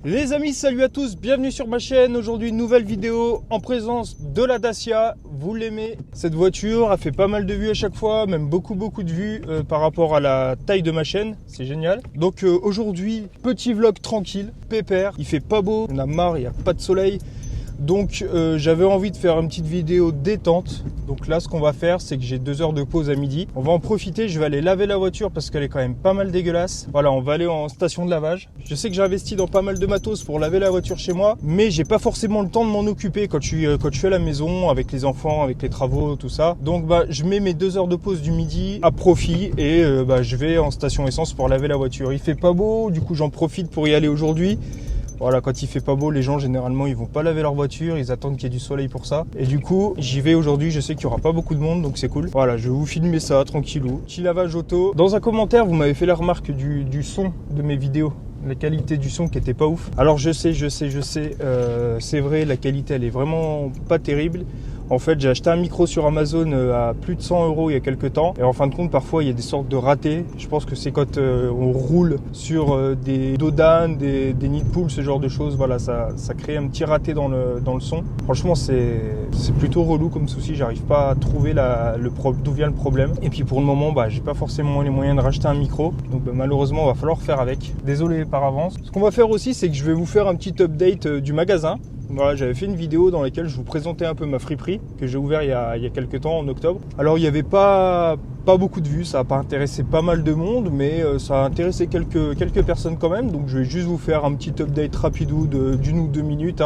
Les amis, salut à tous, bienvenue sur ma chaîne. Aujourd'hui, une nouvelle vidéo en présence de la Dacia. Vous l'aimez, cette voiture a fait pas mal de vues à chaque fois, même beaucoup de vues par rapport à la taille de ma chaîne. C'est génial. Donc aujourd'hui, petit vlog tranquille, pépère. Il fait pas beau, on a marre, il n'y a pas de soleil. Donc j'avais envie de faire une petite vidéo détente. Donc là ce qu'on va faire, c'est que j'ai 2 heures de pause à midi. On va en profiter, je vais aller laver la voiture parce qu'elle est quand même pas mal dégueulasse. Voilà, on va aller en station de lavage. Je sais que j'ai investi dans pas mal de matos pour laver la voiture chez moi, mais j'ai pas forcément le temps de m'en occuper quand je suis à la maison avec les enfants, avec les travaux, tout ça. Donc je mets mes 2 heures de pause du midi à profit et je vais en station essence pour laver la voiture. Il fait pas beau, du coup j'en profite pour y aller aujourd'hui. Voilà, quand il fait pas beau, les gens généralement ils vont pas laver leur voiture, ils attendent qu'il y ait du soleil pour ça. Et du coup, j'y vais aujourd'hui, je sais qu'il y aura pas beaucoup de monde, donc c'est cool. Voilà, je vais vous filmer ça tranquillou. Petit lavage auto. Dans un commentaire, vous m'avez fait la remarque du son de mes vidéos. La qualité du son qui était pas ouf. Alors je sais, c'est vrai, la qualité elle est vraiment pas terrible. En fait, j'ai acheté un micro sur Amazon à plus de 100 € il y a quelques temps. Et en fin de compte, parfois, il y a des sortes de ratés. Je pense que c'est quand on roule sur des dos d'âne, des nids de poule, ce genre de choses. Voilà, ça crée un petit raté dans le son. Franchement, c'est plutôt relou comme souci. J'arrive pas à trouver d'où vient le problème. Et puis pour le moment, j'ai pas forcément les moyens de racheter un micro. Donc malheureusement, on va falloir faire avec. Désolé par avance. Ce qu'on va faire aussi, c'est que je vais vous faire un petit update du magasin. Voilà, j'avais fait une vidéo dans laquelle je vous présentais un peu ma friperie que j'ai ouvert il y a quelques temps en octobre. Alors il n'y avait pas beaucoup de vues, ça n'a pas intéressé pas mal de monde, mais ça a intéressé quelques personnes quand même. Donc je vais juste vous faire un petit update rapidou d'une ou 2 minutes,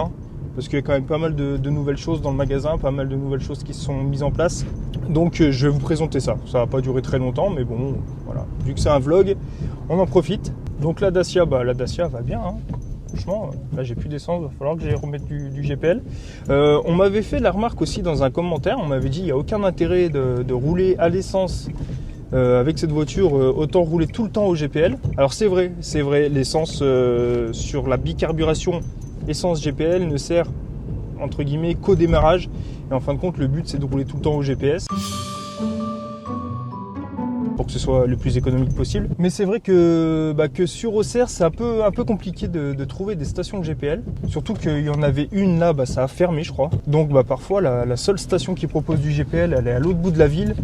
parce qu'il y a quand même pas mal de nouvelles choses dans le magasin, pas mal de nouvelles choses qui se sont mises en place. Donc je vais vous présenter ça. Ça va pas durer très longtemps, mais bon, voilà. Vu que c'est un vlog, on en profite. Donc la Dacia va bien, Franchement, là j'ai plus d'essence, il va falloir que j'aille remettre du GPL. On m'avait fait la remarque aussi dans un commentaire, on m'avait dit il n'y a aucun intérêt de rouler à l'essence avec cette voiture, autant rouler tout le temps au GPL. Alors c'est vrai, l'essence sur la bicarburation essence GPL ne sert entre guillemets qu'au démarrage. Et en fin de compte, le but c'est de rouler tout le temps au GPS. Pour que ce soit le plus économique possible. Mais c'est vrai que sur Auxerre, c'est un peu compliqué de trouver des stations de GPL. Surtout qu'il y en avait une là, ça a fermé je crois. Donc parfois la seule station qui propose du GPL, elle est à l'autre bout de la ville.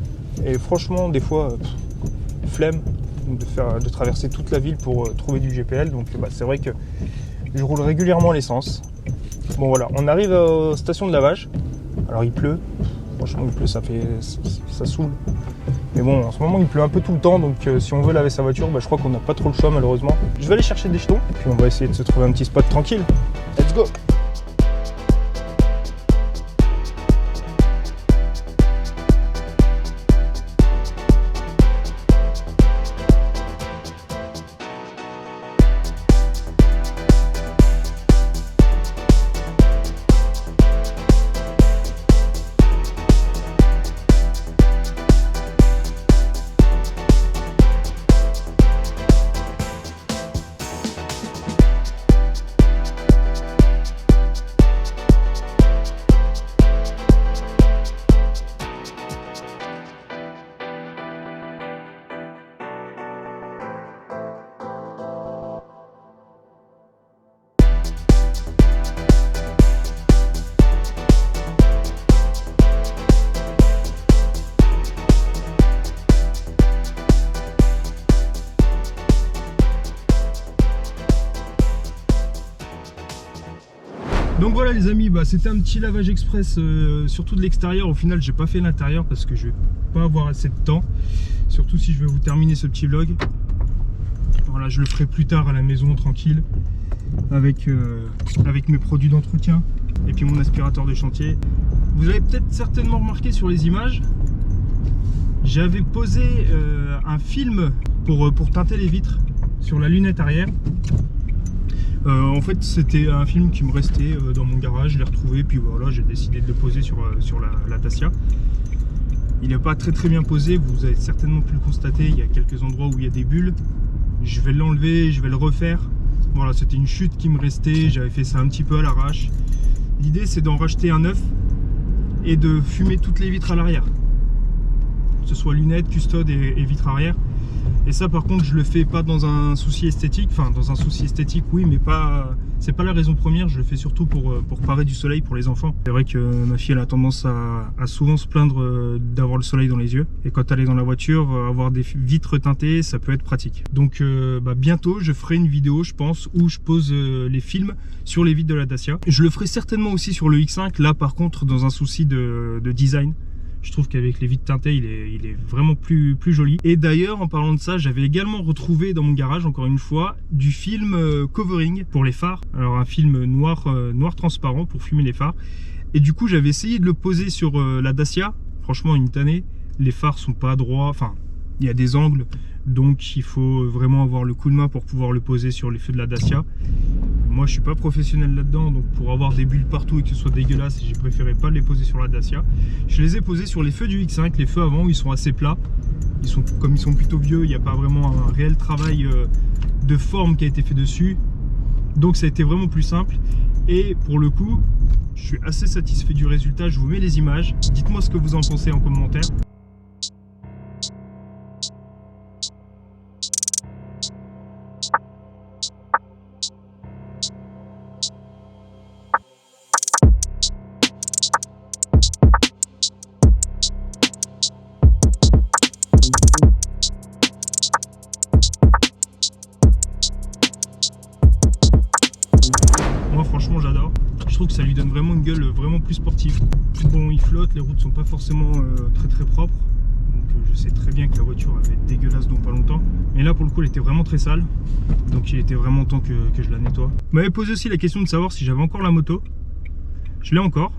Et franchement, des fois, flemme de traverser toute la ville pour trouver du GPL. Donc c'est vrai que je roule régulièrement à l'essence. Bon voilà, on arrive aux stations de lavage. Alors il pleut. Franchement, il pleut, ça saoule. Mais bon, en ce moment, il pleut un peu tout le temps, donc si on veut laver sa voiture, je crois qu'on n'a pas trop le choix, malheureusement. Je vais aller chercher des jetons, puis on va essayer de se trouver un petit spot tranquille. Let's go! Donc voilà les amis, c'était un petit lavage express, surtout de l'extérieur. Au final j'ai pas fait l'intérieur parce que je vais pas avoir assez de temps. Surtout si je vais vous terminer ce petit vlog. Voilà, je le ferai plus tard à la maison tranquille avec mes produits d'entretien et puis mon aspirateur de chantier. Vous avez peut-être certainement remarqué sur les images, j'avais posé un film pour teinter les vitres sur la lunette arrière. En fait c'était un film qui me restait dans mon garage, je l'ai retrouvé, puis voilà, j'ai décidé de le poser sur la Dacia. Il n'est pas très bien posé, vous avez certainement pu le constater, il y a quelques endroits où il y a des bulles. Je vais l'enlever, je vais le refaire. Voilà, c'était une chute qui me restait, j'avais fait ça un petit peu à l'arrache. L'idée c'est d'en racheter un neuf et de fumer toutes les vitres à l'arrière. Que ce soit lunettes, custode et vitres arrière. Et ça par contre je le fais pas dans un souci esthétique, enfin dans un souci esthétique oui, mais pas, c'est pas la raison première, je le fais surtout pour parer du soleil pour les enfants. C'est vrai que ma fille elle a tendance à souvent se plaindre d'avoir le soleil dans les yeux, et quand elle est dans la voiture, avoir des vitres teintées ça peut être pratique. Donc bientôt je ferai une vidéo je pense où je pose les films sur les vitres de la Dacia. Je le ferai certainement aussi sur le X5, là par contre dans un souci de design. Je trouve qu'avec les vitres teintées, il est vraiment plus joli. Et d'ailleurs, en parlant de ça, j'avais également retrouvé dans mon garage, encore une fois, du film covering pour les phares. Alors un film noir transparent pour fumer les phares. Et du coup, j'avais essayé de le poser sur la Dacia. Franchement, une tannée. Les phares sont pas droits. Enfin, il y a des angles. Donc, il faut vraiment avoir le coup de main pour pouvoir le poser sur les feux de la Dacia. Moi je suis pas professionnel là-dedans, donc pour avoir des bulles partout et que ce soit dégueulasse, j'ai préféré pas les poser sur la Dacia. Je les ai posés sur les feux du X5, les feux avant où ils sont assez plats. Comme ils sont plutôt vieux, il n'y a pas vraiment un réel travail de forme qui a été fait dessus. Donc ça a été vraiment plus simple. Et pour le coup, je suis assez satisfait du résultat. Je vous mets les images. Dites-moi ce que vous en pensez en commentaire. Moi franchement j'adore, je trouve que ça lui donne vraiment une gueule vraiment plus sportive. Bon, il flotte, les routes sont pas forcément très propres, donc je sais très bien que la voiture va être dégueulasse dans pas longtemps, mais là pour le coup elle était vraiment très sale, donc il était vraiment temps que je la nettoie. Vous m'avez posé aussi la question de savoir si j'avais encore la moto. Je l'ai encore,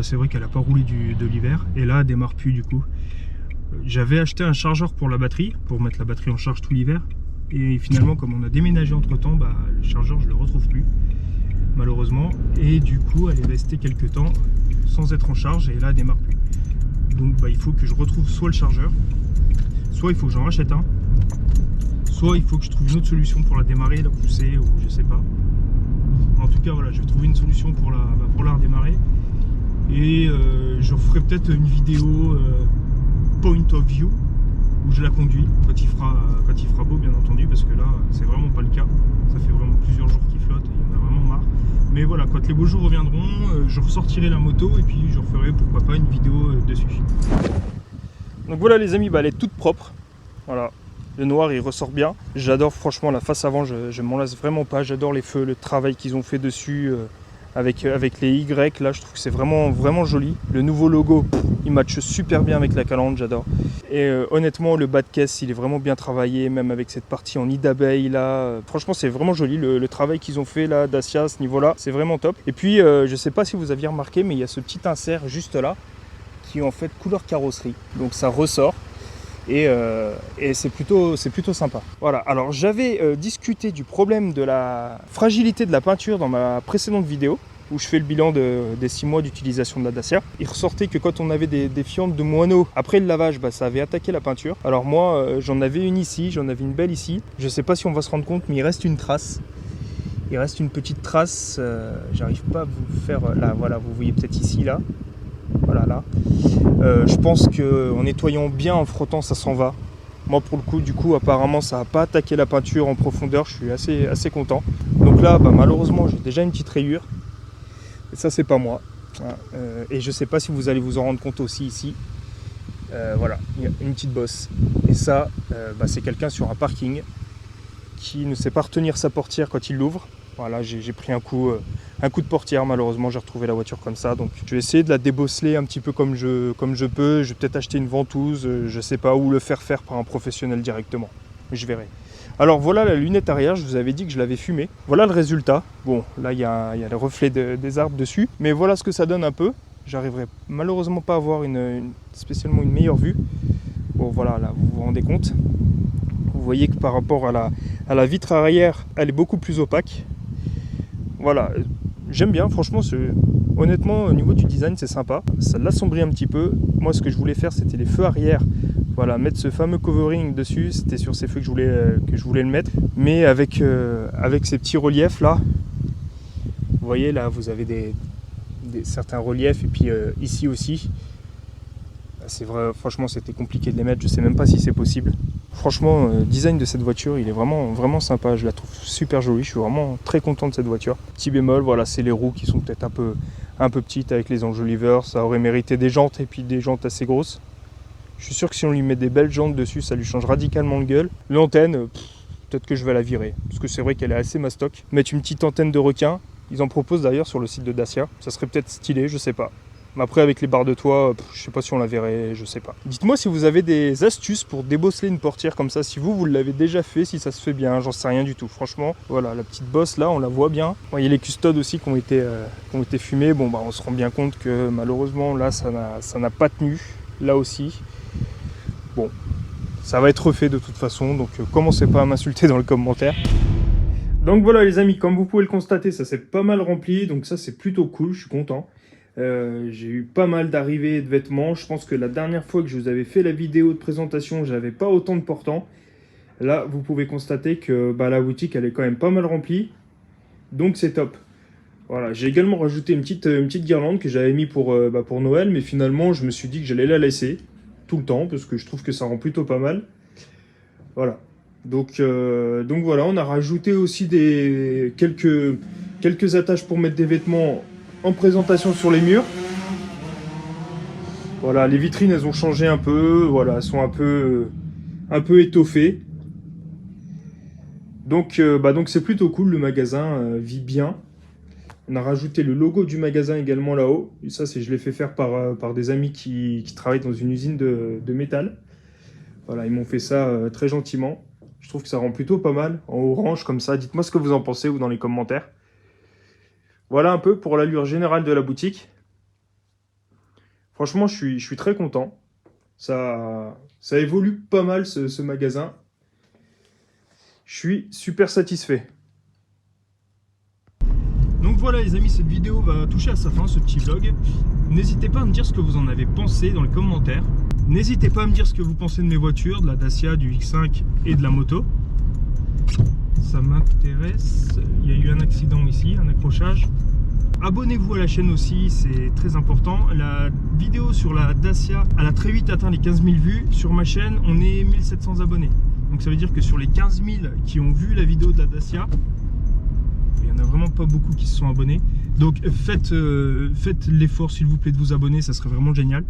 c'est vrai qu'elle a pas roulé de l'hiver, et là elle démarre plus du coup. J'avais acheté un chargeur pour la batterie, pour mettre la batterie en charge tout l'hiver. Et finalement, comme on a déménagé entre temps, le chargeur je le retrouve plus, malheureusement. Et du coup, elle est restée quelques temps sans être en charge et là, elle démarre plus. Donc, il faut que je retrouve soit le chargeur, soit il faut que j'en rachète un, soit il faut que je trouve une autre solution pour la démarrer, la pousser ou je sais pas. En tout cas, voilà, je vais trouver une solution pour la redémarrer. Et je ferai peut-être une vidéo point of view où je la conduis quand il fera beau, bien entendu, parce que là c'est vraiment pas le cas, ça fait vraiment plusieurs jours qu'il flotte et il y en a vraiment marre. Mais voilà, quand les beaux jours reviendront, je ressortirai la moto et puis je referai pourquoi pas une vidéo dessus. Donc voilà les amis, elle est toute propre, voilà, le noir il ressort bien. J'adore franchement la face avant, je m'en lasse vraiment pas, j'adore les feux, le travail qu'ils ont fait dessus avec les Y, là je trouve que c'est vraiment joli. Le nouveau logo, il matche super bien avec la calandre, j'adore. Et honnêtement, le bas de caisse, il est vraiment bien travaillé, même avec cette partie en nid d'abeille là. Franchement, c'est vraiment joli, le travail qu'ils ont fait là, Dacia, à ce niveau-là, c'est vraiment top. Et puis, je sais pas si vous aviez remarqué, mais il y a ce petit insert juste là, qui est en fait couleur carrosserie. Donc ça ressort. Et c'est plutôt sympa. Voilà, alors j'avais discuté du problème de la fragilité de la peinture dans ma précédente vidéo où je fais le bilan des 6 mois d'utilisation de la Dacia. Il ressortait que quand on avait des fientes de moineaux, après le lavage, ça avait attaqué la peinture. Alors moi, j'en avais une ici, j'en avais une belle ici. Je sais pas si on va se rendre compte, mais il reste une trace. Il reste une petite trace, j'arrive pas à vous faire, là, voilà, vous voyez peut-être ici, là. Voilà, là. Je pense qu'en nettoyant bien, en frottant, ça s'en va. Moi, pour le coup, du coup, apparemment, ça n'a pas attaqué la peinture en profondeur. Je suis assez content. Donc là, malheureusement, j'ai déjà une petite rayure. Et ça, c'est pas moi. Et je sais pas si vous allez vous en rendre compte aussi ici. Voilà, il y a une petite bosse. Et ça, c'est quelqu'un sur un parking qui ne sait pas retenir sa portière quand il l'ouvre. Voilà, j'ai pris un coup de portière, malheureusement j'ai retrouvé la voiture comme ça, donc je vais essayer de la débosseler un petit peu comme je peux. Je vais peut-être acheter une ventouse, je sais pas, où le faire par un professionnel directement, je verrai. Alors voilà la lunette arrière, je vous avais dit que je l'avais fumée. Voilà le résultat. Bon, là il y a le reflet des arbres dessus, mais voilà ce que ça donne un peu. J'arriverai malheureusement pas à avoir spécialement une meilleure vue. Bon voilà, là vous vous rendez compte. Vous voyez que par rapport à la vitre arrière, elle est beaucoup plus opaque. Voilà, j'aime bien, franchement, honnêtement, au niveau du design, c'est sympa. Ça l'assombrit un petit peu. Moi, ce que je voulais faire, c'était les feux arrière. Voilà, mettre ce fameux covering dessus, c'était sur ces feux que je voulais le mettre. Mais avec ces petits reliefs là, vous voyez, là, vous avez certains reliefs, et puis ici aussi. C'est vrai, franchement, c'était compliqué de les mettre, je sais même pas si c'est possible. Franchement, le design de cette voiture, il est vraiment sympa. Je la trouve super jolie. Je suis vraiment très content de cette voiture. Petit bémol, voilà, c'est les roues qui sont peut-être un peu petites avec les enjoliveurs. Ça aurait mérité des jantes et puis des jantes assez grosses. Je suis sûr que si on lui met des belles jantes dessus, ça lui change radicalement le gueule. L'antenne, peut-être que je vais la virer. Parce que c'est vrai qu'elle est assez mastoc. Mettre une petite antenne de requin, ils en proposent d'ailleurs sur le site de Dacia. Ça serait peut-être stylé, je sais pas. Mais après, avec les barres de toit, je sais pas si on la verrait, je sais pas. Dites-moi si vous avez des astuces pour débosseler une portière comme ça, si vous l'avez déjà fait, si ça se fait bien, j'en sais rien du tout. Franchement, voilà, la petite bosse là, on la voit bien. Bon, il y a les custodes aussi qui ont été fumés. Bon, bah, on se rend bien compte que malheureusement, là, ça n'a pas tenu. Là aussi. Bon, ça va être refait de toute façon, donc commencez pas à m'insulter dans les commentaires. Donc voilà les amis, comme vous pouvez le constater, ça s'est pas mal rempli, donc ça c'est plutôt cool, je suis content. J'ai eu pas mal d'arrivées de vêtements. Je pense que la dernière fois que je vous avais fait la vidéo de présentation, j'avais pas autant de portants. Là, vous pouvez constater que la boutique, elle est quand même pas mal remplie. Donc c'est top. Voilà, j'ai également rajouté une petite guirlande que j'avais mis pour Noël. Mais finalement, je me suis dit que j'allais la laisser tout le temps parce que je trouve que ça rend plutôt pas mal. Voilà. Donc voilà, on a rajouté aussi quelques attaches pour mettre des vêtements en présentation sur les murs. Voilà, les vitrines elles ont changé un peu, voilà, elles sont un peu étoffées. Donc c'est plutôt cool, le magasin vit bien. On a rajouté le logo du magasin également là-haut. Et ça, je l'ai fait faire par des amis qui travaillent dans une usine de métal. Voilà, ils m'ont fait ça très gentiment. Je trouve que ça rend plutôt pas mal, en orange comme ça. Dites-moi ce que vous en pensez, ou dans les commentaires. Voilà un peu pour l'allure générale de la boutique. Franchement, je suis très content. Ça évolue pas mal ce magasin. Je suis super satisfait. Donc voilà les amis, cette vidéo va toucher à sa fin, ce petit vlog. N'hésitez pas à me dire ce que vous en avez pensé dans les commentaires. N'hésitez pas à me dire ce que vous pensez de mes voitures, de la Dacia, du X5 et de la moto. Ça m'intéresse. Il y a eu un accident ici, un accrochage. Abonnez-vous à la chaîne aussi, c'est très important. La vidéo sur la Dacia, elle a très vite atteint les 15 000 vues. Sur ma chaîne, on est 1700 abonnés. Donc ça veut dire que sur les 15 000 qui ont vu la vidéo de la Dacia, il n'y en a vraiment pas beaucoup qui se sont abonnés. Donc faites l'effort s'il vous plaît de vous abonner, ça serait vraiment génial.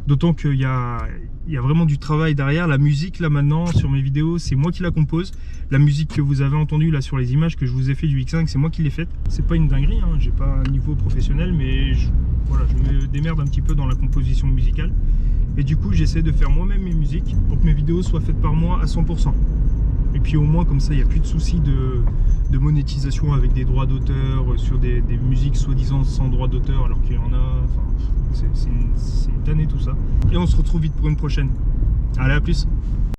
D'autant qu'il y a vraiment du travail derrière. La musique là maintenant sur mes vidéos, c'est moi qui la compose. La musique que vous avez entendue là sur les images que je vous ai fait du X5, c'est moi qui l'ai faite. C'est pas une dinguerie, hein. J'ai pas un niveau professionnel, mais je me démerde un petit peu dans la composition musicale. Et du coup j'essaie de faire moi-même mes musiques pour que mes vidéos soient faites par moi à 100%. Et puis au moins comme ça il n'y a plus de soucis de monétisation avec des droits d'auteur sur des musiques soi-disant sans droit d'auteur alors qu'il y en a. Enfin, c'est une tannée tout ça. Et on se retrouve vite pour une prochaine. Allez, à plus.